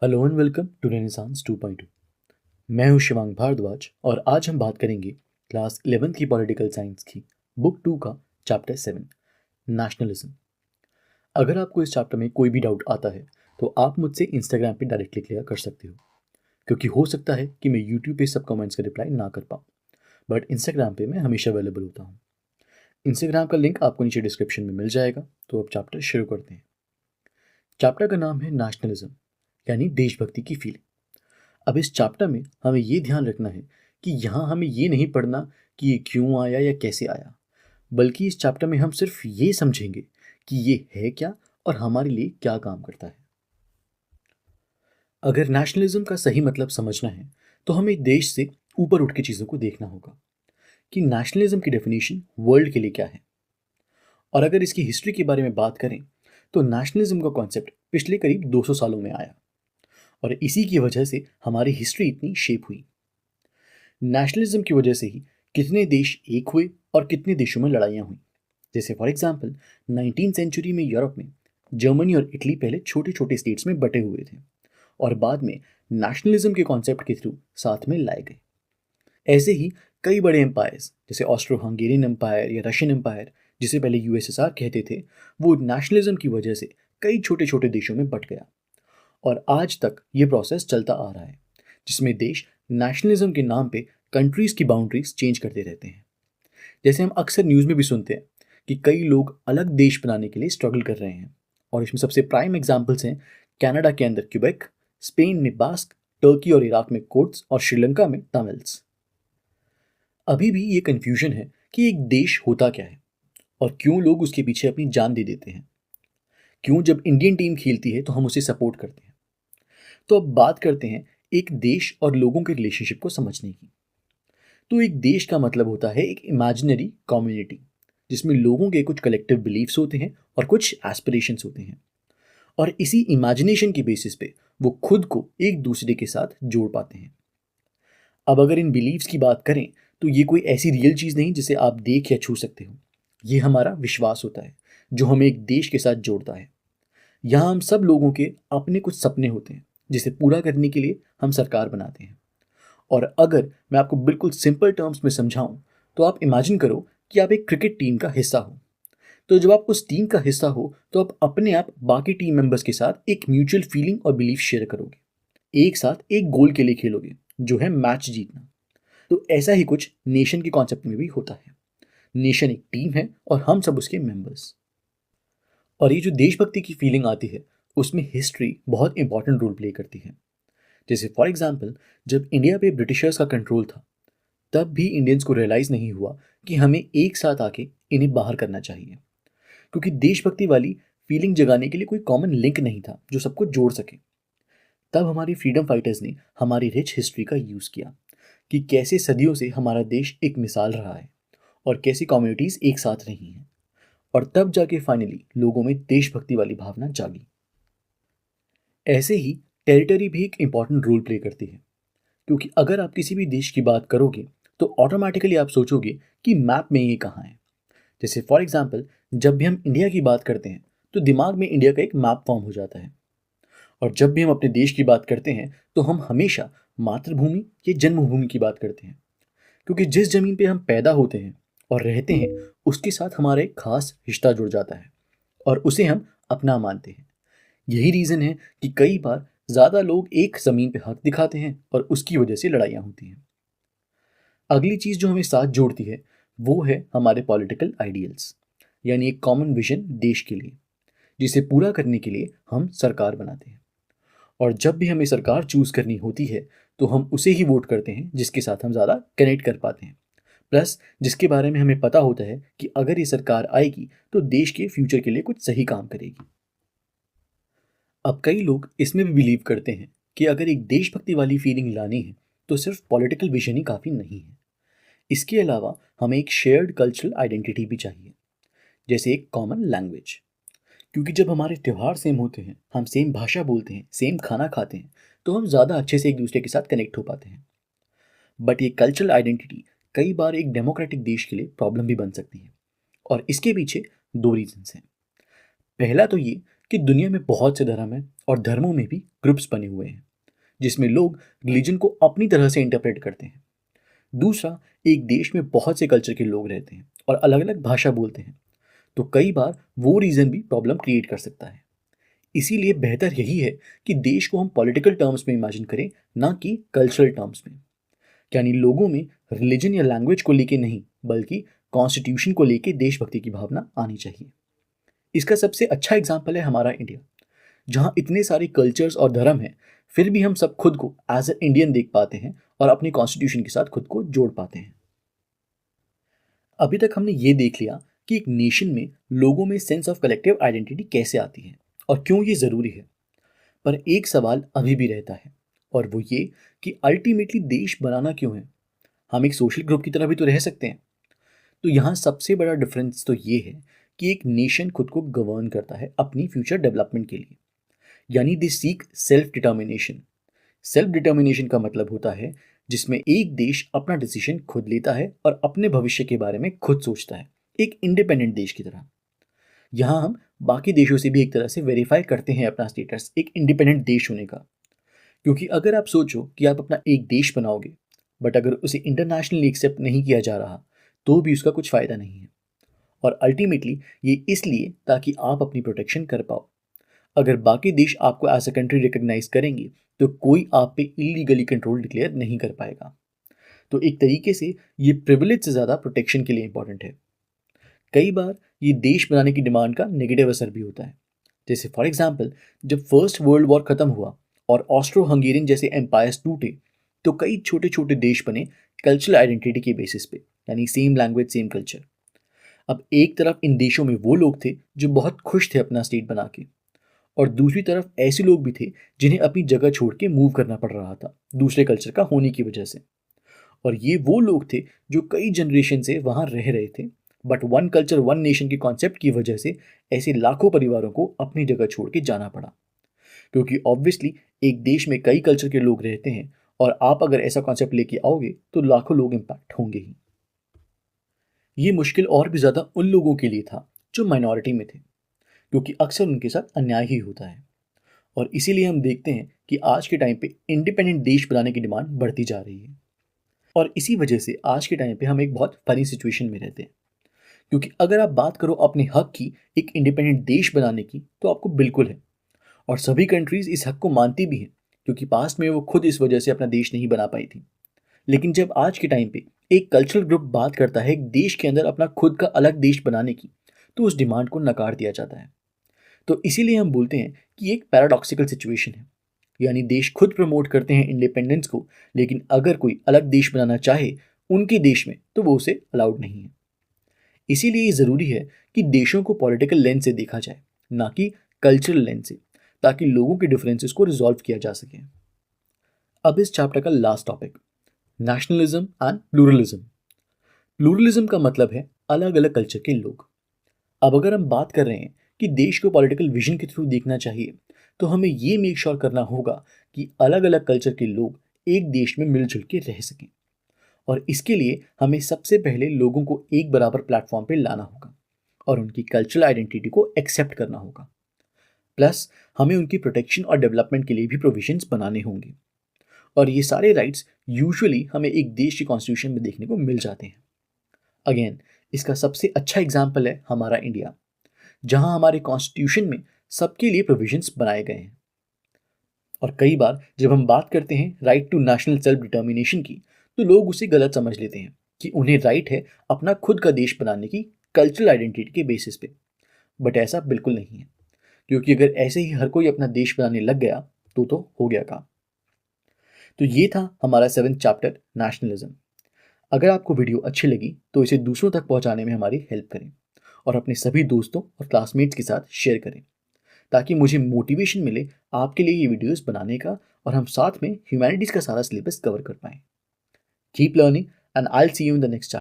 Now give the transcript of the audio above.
Hello and welcome to renaissance 2.0। मैं हूं शिवांग भारद्वाज और आज हम बात करेंगे क्लास 11th की पॉलिटिकल साइंस की बुक 2 का चैप्टर 7 नेशनलिज्म। अगर आपको इस चैप्टर में कोई भी डाउट आता है तो आप मुझसे इंस्टाग्राम पे डायरेक्टली क्लियर कर सकते हो, क्योंकि हो सकता है कि मैं यूट्यूब पे सब कमेंट्स का रिप्लाई ना कर पाऊँ, बट इंस्टाग्राम पे मैं हमेशा अवेलेबल होता हूँ। इंस्टाग्राम का लिंक आपको नीचे डिस्क्रिप्शन में मिल जाएगा। तो अब चैप्टर शुरू करते हैं। चैप्टर का नाम है नेशनलिज्म, यानी देशभक्ति की फीलिंग। अब इस चैप्टर में हमें ये ध्यान रखना है कि यहाँ हमें ये नहीं पढ़ना कि ये क्यों आया या कैसे आया, बल्कि इस चैप्टर में हम सिर्फ ये समझेंगे कि ये है क्या और हमारे लिए क्या काम करता है। अगर नेशनलिज्म का सही मतलब समझना है तो हमें देश से ऊपर उठ के चीज़ों को देखना होगा कि नेशनलिज्म की डेफिनेशन वर्ल्ड के लिए क्या है। और अगर इसकी हिस्ट्री के बारे में बात करें तो नेशनलिज्म का कॉन्सेप्ट पिछले करीब 200 सालों में आया और इसी की वजह से हमारी हिस्ट्री इतनी शेप हुई। नेशनलिज्म की वजह से ही कितने देश एक हुए और कितने देशों में लड़ाइयाँ हुई। जैसे फॉर एग्जांपल 19th सेंचुरी में यूरोप में जर्मनी और इटली पहले छोटे छोटे स्टेट्स में बटे हुए थे और बाद में नेशनलिज्म के कॉन्सेप्ट के थ्रू साथ में लाए गए। ऐसे ही कई बड़े एम्पायर्स जैसे ऑस्ट्रो हंगेरियन एम्पायर या रशियन एम्पायर, जिसे पहले यूएसएसआर कहते थे, वो नेशनलिज्म की वजह से कई छोटे छोटे देशों में बट गया और आज तक ये प्रोसेस चलता आ रहा है, जिसमें देश नेशनलिज्म के नाम पे कंट्रीज की बाउंड्रीज चेंज करते रहते हैं। जैसे हम अक्सर न्यूज़ में भी सुनते हैं कि कई लोग अलग देश बनाने के लिए स्ट्रगल कर रहे हैं और इसमें सबसे प्राइम एग्जांपल्स हैं कनाडा के अंदर क्यूबेक, स्पेन में बास्क, टर्की और इराक में कुर्द्स और श्रीलंका में तमिल्स। अभी भी ये कन्फ्यूजन है कि एक देश होता क्या है और क्यों लोग उसके पीछे अपनी जान दे देते हैं। क्यों जब इंडियन टीम खेलती है तो हम उसे सपोर्ट करते हैं। तो अब बात करते हैं एक देश और लोगों के रिलेशनशिप को समझने की। तो एक देश का मतलब होता है एक इमेजिनरी कम्युनिटी, जिसमें लोगों के कुछ कलेक्टिव बिलीफ्स होते हैं और कुछ एस्पिरेशंस होते हैं और इसी इमेजिनेशन की बेसिस पे वो खुद को एक दूसरे के साथ जोड़ पाते हैं। अब अगर इन बिलीफ्स की बात करें तो ये कोई ऐसी रियल चीज़ नहीं जिसे आप देख या छू सकते हो। ये हमारा विश्वास होता है जो हमें एक देश के साथ जोड़ता है। यहाँ हम सब लोगों के अपने कुछ सपने होते हैं जिसे पूरा करने के लिए हम सरकार बनाते हैं। और अगर मैं आपको बिल्कुल सिंपल टर्म्स में समझाऊं तो आप इमेजिन करो कि आप एक क्रिकेट टीम का हिस्सा हो। तो जब आप उस टीम का हिस्सा हो तो आप अपने आप बाकी टीम मेंबर्स के साथ एक म्यूचुअल फीलिंग और बिलीफ शेयर करोगे, एक साथ एक गोल के लिए खेलोगे जो है मैच जीतना। तो ऐसा ही कुछ नेशन के कॉन्सेप्ट में भी होता है। नेशन एक टीम है और हम सब उसके मेंबर्स। और ये जो देशभक्ति की फीलिंग आती है उसमें हिस्ट्री बहुत इंपॉर्टेंट रोल प्ले करती है। जैसे फॉर एग्जाम्पल जब इंडिया पे ब्रिटिशर्स का कंट्रोल था तब भी इंडियंस को रियलाइज़ नहीं हुआ कि हमें एक साथ आके इन्हें बाहर करना चाहिए, क्योंकि देशभक्ति वाली फीलिंग जगाने के लिए कोई कॉमन लिंक नहीं था जो सबको जोड़ सके। तब हमारी फ्रीडम फाइटर्स ने हमारी रिच हिस्ट्री का यूज़ किया कि कैसे सदियों से हमारा देश एक मिसाल रहा है और कैसी कम्युनिटीज़ एक साथ रही हैं, और तब जाके फाइनली लोगों में देशभक्ति वाली भावना जागी। ऐसे ही टेरिटरी भी एक इम्पॉर्टेंट रोल प्ले करती है, क्योंकि अगर आप किसी भी देश की बात करोगे तो ऑटोमेटिकली आप सोचोगे कि मैप में ये कहाँ है। जैसे फॉर एग्जांपल जब भी हम इंडिया की बात करते हैं तो दिमाग में इंडिया का एक मैप फॉर्म हो जाता है, और जब भी हम अपने देश की बात करते हैं तो हम हमेशा मातृभूमि या जन्मभूमि की बात करते हैं, क्योंकि जिस जमीन पे हम पैदा होते हैं और रहते हैं उसके साथ हमारा एक खास रिश्ता जुड़ जाता है और उसे हम अपना मानते हैं। यही रीज़न है कि कई बार ज़्यादा लोग एक ज़मीन पे हक दिखाते हैं और उसकी वजह से लड़ाइयाँ होती हैं। अगली चीज़ जो हमें साथ जोड़ती है वो है हमारे पॉलिटिकल आइडियल्स, यानी एक कॉमन विजन देश के लिए, जिसे पूरा करने के लिए हम सरकार बनाते हैं। और जब भी हमें सरकार चूज़ करनी होती है तो हम उसे ही वोट करते हैं जिसके साथ हम ज़्यादा कनेक्ट कर पाते हैं, प्लस जिसके बारे में हमें पता होता है कि अगर ये सरकार आएगी तो देश के फ्यूचर के लिए कुछ सही काम करेगी। अब कई लोग इसमें भी बिलीव करते हैं कि अगर एक देशभक्ति वाली फीलिंग लानी है तो सिर्फ पॉलिटिकल विजन ही काफ़ी नहीं है। इसके अलावा हमें एक शेयर्ड कल्चरल आइडेंटिटी भी चाहिए, जैसे एक कॉमन लैंग्वेज। क्योंकि जब हमारे त्यौहार सेम होते हैं, हम सेम भाषा बोलते हैं, सेम खाना खाते हैं, तो हम ज़्यादा अच्छे से एक दूसरे के साथ कनेक्ट हो पाते हैं। बट ये कल्चरल आइडेंटिटी कई बार एक डेमोक्रेटिक देश के लिए प्रॉब्लम भी बन सकती है, और इसके पीछे दो रीजंस हैं। पहला तो ये कि दुनिया में बहुत से धर्म हैं और धर्मों में भी ग्रुप्स बने हुए हैं जिसमें लोग रिलीजन को अपनी तरह से इंटरप्रेट करते हैं। दूसरा, एक देश में बहुत से कल्चर के लोग रहते हैं और अलग अलग भाषा बोलते हैं, तो कई बार वो रीज़न भी प्रॉब्लम क्रिएट कर सकता है। इसीलिए बेहतर यही है कि देश को हम पॉलिटिकल टर्म्स में इमेजिन करें, ना कि कल्चरल टर्म्स में। यानी लोगों में रिलीजन या लैंग्वेज को लेके नहीं, बल्कि कॉन्स्टिट्यूशन को लेके देशभक्ति की भावना आनी चाहिए। इसका सबसे अच्छा एग्जाम्पल है हमारा इंडिया, जहाँ इतने सारे कल्चर्स और धर्म हैं, फिर भी हम सब खुद को एज ए इंडियन देख पाते हैं और अपनी कॉन्स्टिट्यूशन के साथ खुद को जोड़ पाते हैं। अभी तक हमने ये देख लिया कि एक नेशन में लोगों में सेंस ऑफ कलेक्टिव आइडेंटिटी कैसे आती है और क्यों ये ज़रूरी है। पर एक सवाल अभी भी रहता है, और वो ये कि अल्टीमेटली देश बनाना क्यों है? हम एक सोशल ग्रुप की तरह भी तो रह सकते हैं। तो यहाँ सबसे बड़ा डिफरेंस तो ये है कि एक नेशन खुद को गवर्न करता है अपनी फ्यूचर डेवलपमेंट के लिए, यानी they seek self determination. Self determination का मतलब होता है जिसमें एक देश अपना डिसीजन खुद लेता है और अपने भविष्य के बारे में खुद सोचता है, एक इंडिपेंडेंट देश की तरह। यहाँ हम बाकी देशों से भी एक तरह से वेरीफाई करते हैं अपना स्टेटस एक इंडिपेंडेंट देश होने का। क्योंकि अगर आप सोचो कि आप अपना एक देश बनाओगे, बट अगर उसे इंटरनेशनली एक्सेप्ट नहीं किया जा रहा, तो भी उसका कुछ फ़ायदा नहीं है। और अल्टीमेटली ये इसलिए ताकि आप अपनी प्रोटेक्शन कर पाओ। अगर बाकी देश आपको एज अ कंट्री रिकग्नाइज करेंगे, तो कोई आप पे इलीगली कंट्रोल डिक्लेयर नहीं कर पाएगा। तो एक तरीके से ये प्रिविलेज से ज़्यादा प्रोटेक्शन के लिए इंपॉर्टेंट है। कई बार ये देश बनाने की डिमांड का नेगेटिव असर भी होता है। जैसे फॉर एग्जाम्पल, जब फर्स्ट वर्ल्ड वॉर खत्म हुआ और ऑस्ट्रो हंगेरियन जैसे एम्पायर्स टूटे, तो कई छोटे छोटे देश बने कल्चरल आइडेंटिटी के बेसिस पे, यानी सेम लैंग्वेज सेम कल्चर। अब एक तरफ इन देशों में वो लोग थे जो बहुत खुश थे अपना स्टेट बना के, और दूसरी तरफ ऐसे लोग भी थे जिन्हें अपनी जगह छोड़ के मूव करना पड़ रहा था दूसरे कल्चर का होने की वजह से। और ये वो लोग थे जो कई जनरेशन से वहाँ रह रहे थे, but one culture one nation के कॉन्सेप्ट की वजह से ऐसे लाखों परिवारों को अपनी जगह छोड़ के जाना पड़ा। क्योंकि ऑब्वियसली एक देश में कई कल्चर के लोग रहते हैं, और आप अगर ऐसा कॉन्सेप्ट लेके आओगे तो लाखों लोग इम्पैक्ट होंगे ही। ये मुश्किल और भी ज़्यादा उन लोगों के लिए था जो माइनॉरिटी में थे, क्योंकि अक्सर उनके साथ अन्याय ही होता है। और इसीलिए हम देखते हैं कि आज के टाइम पे इंडिपेंडेंट देश बनाने की डिमांड बढ़ती जा रही है। और इसी वजह से आज के टाइम पे हम एक बहुत फनी सिचुएशन में रहते हैं, क्योंकि अगर आप बात करो अपने हक की एक इंडिपेंडेंट देश बनाने की, तो आपको बिल्कुल है, और सभी कंट्रीज इस हक को मानती भी हैं, क्योंकि पास्ट में वो खुद इस वजह से अपना देश नहीं बना पाई थी। लेकिन जब आज के टाइम पे एक कल्चरल ग्रुप बात करता है एक देश के अंदर अपना खुद का अलग देश बनाने की, तो उस डिमांड को नकार दिया जाता है। तो इसीलिए हम बोलते हैं कि एक पैराडॉक्सिकल सिचुएशन है, यानी देश खुद प्रमोट करते हैं इंडिपेंडेंस को, लेकिन अगर कोई अलग देश बनाना चाहे उनके देश में, तो वो उसे अलाउड नहीं है। इसीलिए ये ज़रूरी है कि देशों को पॉलिटिकल लेंस से देखा जाए, ना कि कल्चरल लेंस से, ताकि लोगों के डिफरेंसेस को रिजॉल्व किया जा सके। अब इस चैप्टर का last topic, nationalism and pluralism. Pluralism का मतलब है अलग अलग कल्चर के लोग। अब अगर हम बात कर रहे हैं कि देश को पॉलिटिकल विजन के थ्रू देखना चाहिए, तो हमें ये मेक श्योर करना होगा कि अलग अलग कल्चर के लोग एक देश में मिलजुल के रह सकें। और इसके लिए हमें सबसे पहले लोगों को एक बराबर प्लेटफॉर्म पे लाना होगा और उनकी कल्चरल आइडेंटिटी को एक्सेप्ट करना होगा। प्लस हमें उनकी प्रोटेक्शन और डेवलपमेंट के लिए भी प्रोविजंस बनाने होंगे। और ये सारे राइट्स यूजुअली हमें एक देश की कॉन्स्टिट्यूशन में देखने को मिल जाते हैं। अगेन, इसका सबसे अच्छा एग्जाम्पल है हमारा इंडिया, जहां हमारे कॉन्स्टिट्यूशन में सबके लिए प्रोविजंस बनाए गए हैं। और कई बार जब हम बात करते हैं right to national self determination की, तो लोग उसे गलत समझ लेते हैं कि उन्हें राइट है अपना खुद का देश बनाने की कल्चरल आइडेंटिटी के बेसिस पे। बट ऐसा बिल्कुल नहीं है, क्योंकि अगर ऐसे ही हर कोई अपना देश बनाने लग गया तो हो गया काम। तो ये था हमारा 7th चैप्टर, नेशनलिज्म। अगर आपको वीडियो अच्छी लगी तो इसे दूसरों तक पहुंचाने में हमारी हेल्प करें, और अपने सभी दोस्तों और क्लासमेट्स के साथ शेयर करें, ताकि मुझे मोटिवेशन मिले आपके लिए ये वीडियोस बनाने का, और हम साथ में ह्यूमैनिटीज़ का सारा सिलेबस कवर कर पाएँ। Keep learning and I will see you in the next chapter.